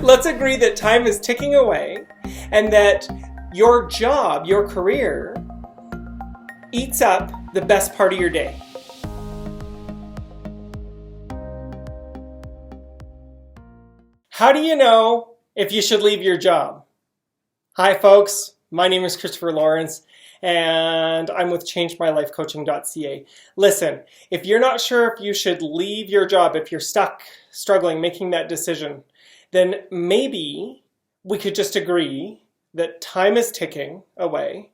Let's agree that time is ticking away and that your job, your career, eats up the best part of your day. How do you know if you should leave your job? Hi folks, my name is Christopher Lawrence and I'm with changemylifecoaching.ca. Listen, if you're not sure if you should leave your job, if you're stuck, struggling, making that decision, then maybe we could just agree that time is ticking away.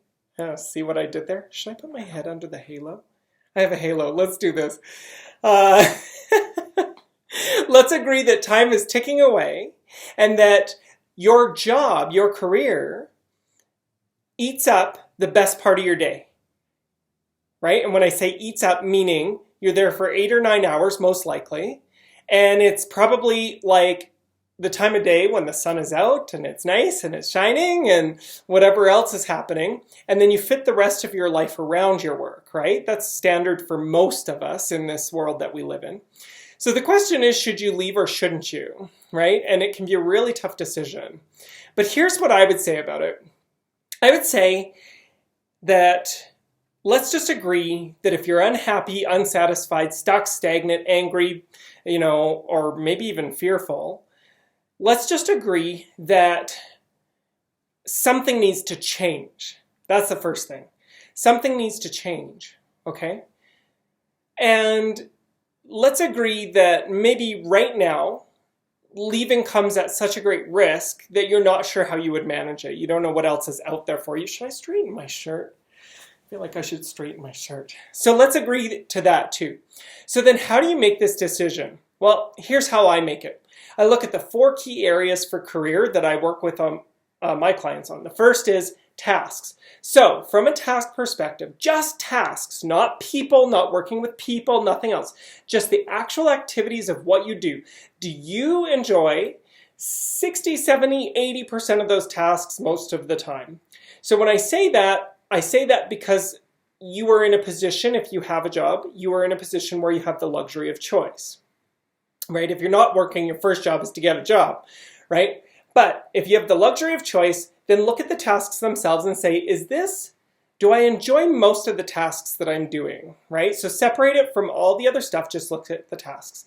See what I did there? Should I put my head under the halo? I have a halo. Let's do this. Let's agree that time is ticking away and that your job, your career, eats up the best part of your day, right? And when I say eats up, meaning you're there for 8 or 9 hours, most likely, and it's probably like the time of day when the sun is out and it's nice and it's shining and whatever else is happening, and then you fit the rest of your life around your work, right? That's standard for most of us in this world that we live in. So the question is, should you leave or shouldn't you, right? And it can be a really tough decision. But here's what I would say about it. I would say that let's just agree that if you're unhappy, unsatisfied, stuck, stagnant, angry, or maybe even fearful, let's just agree that something needs to change. That's the first thing. Something needs to change, okay? And let's agree that maybe right now, leaving comes at such a great risk that you're not sure how you would manage it. You don't know what else is out there for you. Should I straighten my shirt? I feel like I should straighten my shirt. So let's agree to that too. So then how do you make this decision? Well, here's how I make it. I look at the 4 key areas for career that I work with my clients on. The first is tasks. So from a task perspective, just tasks, not people, not working with people, nothing else. Just the actual activities of what you do. Do you enjoy 60, 70, 80% of those tasks most of the time? So when I say that because you are in a position, if you have a job, you are in a position where you have the luxury of choice, right? If you're not working, your first job is to get a job, right? But if you have the luxury of choice, then look at the tasks themselves and say, do I enjoy most of the tasks that I'm doing, right? So separate it from all the other stuff, just look at the tasks.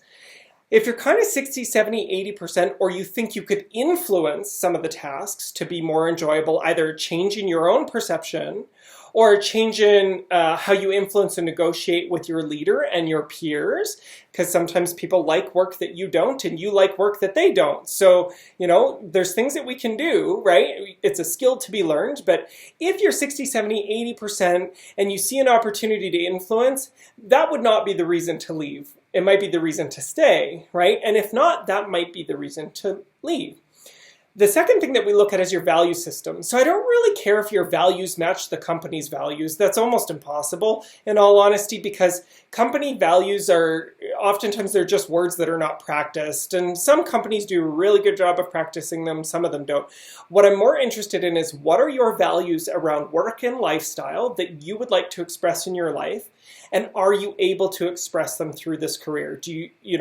If you're kind of 60, 70, 80%, or you think you could influence some of the tasks to be more enjoyable, either changing your own perception or changing how you influence and negotiate with your leader and your peers, because sometimes people like work that you don't and you like work that they don't. So, there's things that we can do, right? It's a skill to be learned, but if you're 60, 70, 80% and you see an opportunity to influence, that would not be the reason to leave. It might be the reason to stay, right? And if not, that might be the reason to leave. The second thing that we look at is your value system. So I don't really care if your values match the company's values. That's almost impossible, in all honesty, because company values are oftentimes they're just words that are not practiced. And some companies do a really good job of practicing them, some of them don't. What I'm more interested in is what are your values around work and lifestyle that you would like to express in your life? And are you able to express them through this career?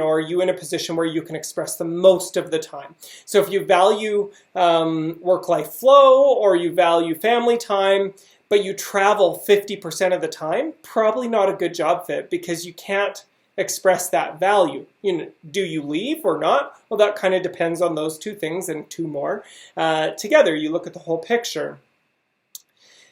Are you in a position where you can express them most of the time? So if you value work-life flow or you value family time, but you travel 50% of the time, probably not a good job fit because you can't express that value. Do you leave or not? Well, that kind of depends on those 2 things and 2 more. Together, you look at the whole picture.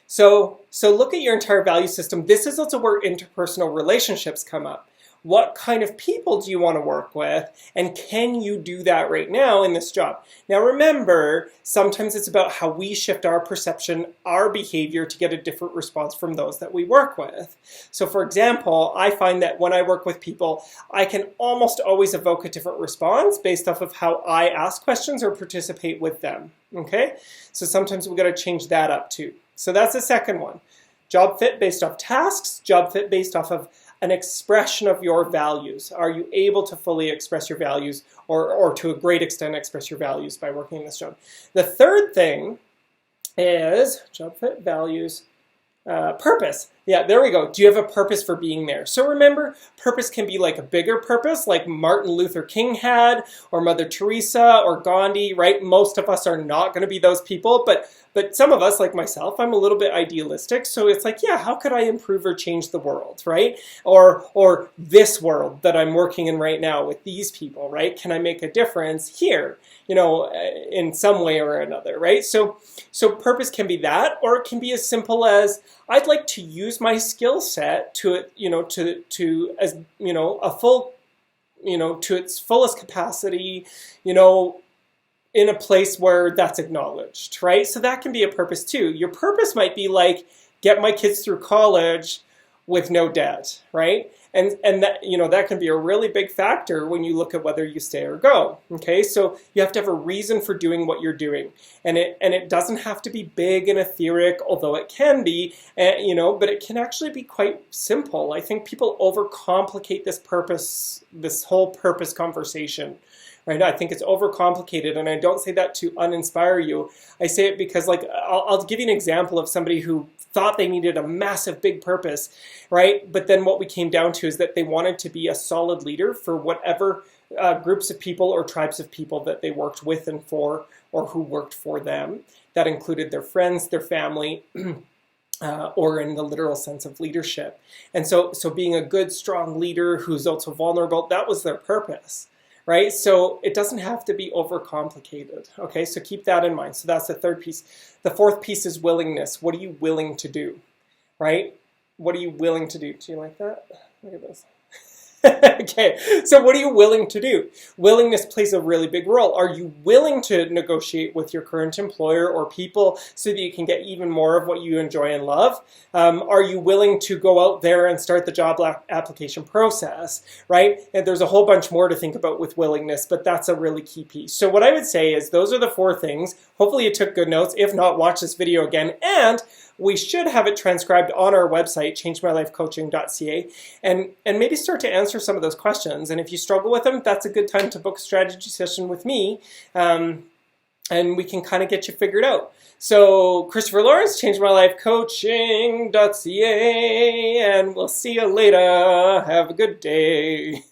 So look at your entire value system. This is also where interpersonal relationships come up. What kind of people do you want to work with? And can you do that right now in this job? Now remember, sometimes it's about how we shift our perception, our behavior to get a different response from those that we work with. So for example, I find that when I work with people, I can almost always evoke a different response based off of how I ask questions or participate with them. Okay? So sometimes we've got to change that up too. So that's the second one. Job fit based off tasks, job fit based off of an expression of your values. Are you able to fully express your values or to a great extent express your values by working in this job? The third thing is job fit, values, purpose. Yeah, there we go. Do you have a purpose for being there? So remember, purpose can be like a bigger purpose, like Martin Luther King had, or Mother Teresa, or Gandhi, right? Most of us are not going to be those people, but some of us, like myself, I'm a little bit idealistic. So it's like, yeah, how could I improve or change the world, right? Or this world that I'm working in right now with these people, right? Can I make a difference here, in some way or another, right? So purpose can be that, or it can be as simple as I'd like to use my skill set to as a full, to its fullest capacity, in a place where that's acknowledged, right? So that can be a purpose too. Your purpose might be like, get my kids through college with no debt, right? And that, that can be a really big factor when you look at whether you stay or go. Okay, so you have to have a reason for doing what you're doing, and it doesn't have to be big and etheric, although it can be, but it can actually be quite simple. I think people overcomplicate this whole purpose conversation. Right? I think it's overcomplicated, and I don't say that to uninspire you. I say it because, like, I'll give you an example of somebody who thought they needed a massive, big purpose, right? But then what we came down to is that they wanted to be a solid leader for whatever groups of people or tribes of people that they worked with and for, or who worked for them. That included their friends, their family, or in the literal sense of leadership. And so being a good, strong leader who's also vulnerable, that was their purpose. Right? So it doesn't have to be overcomplicated. Okay, so keep that in mind. So that's the third piece. The fourth piece is willingness. What are you willing to do? Right? What are you willing to do? Do you like that? Look at this. Okay, so what are you willing to do? Willingness plays a really big role. Are you willing to negotiate with your current employer or people so that you can get even more of what you enjoy and love? Are you willing to go out there and start the job application process, right? And there's a whole bunch more to think about with willingness, but that's a really key piece. So what I would say is those are the four things. Hopefully you took good notes. If not, watch this video again. And we should have it transcribed on our website, changemylifecoaching.ca, and maybe start to answer some of those questions. And if you struggle with them, that's a good time to book a strategy session with me, and we can kind of get you figured out. So Christopher Lawrence, changemylifecoaching.ca, and we'll see you later. Have a good day.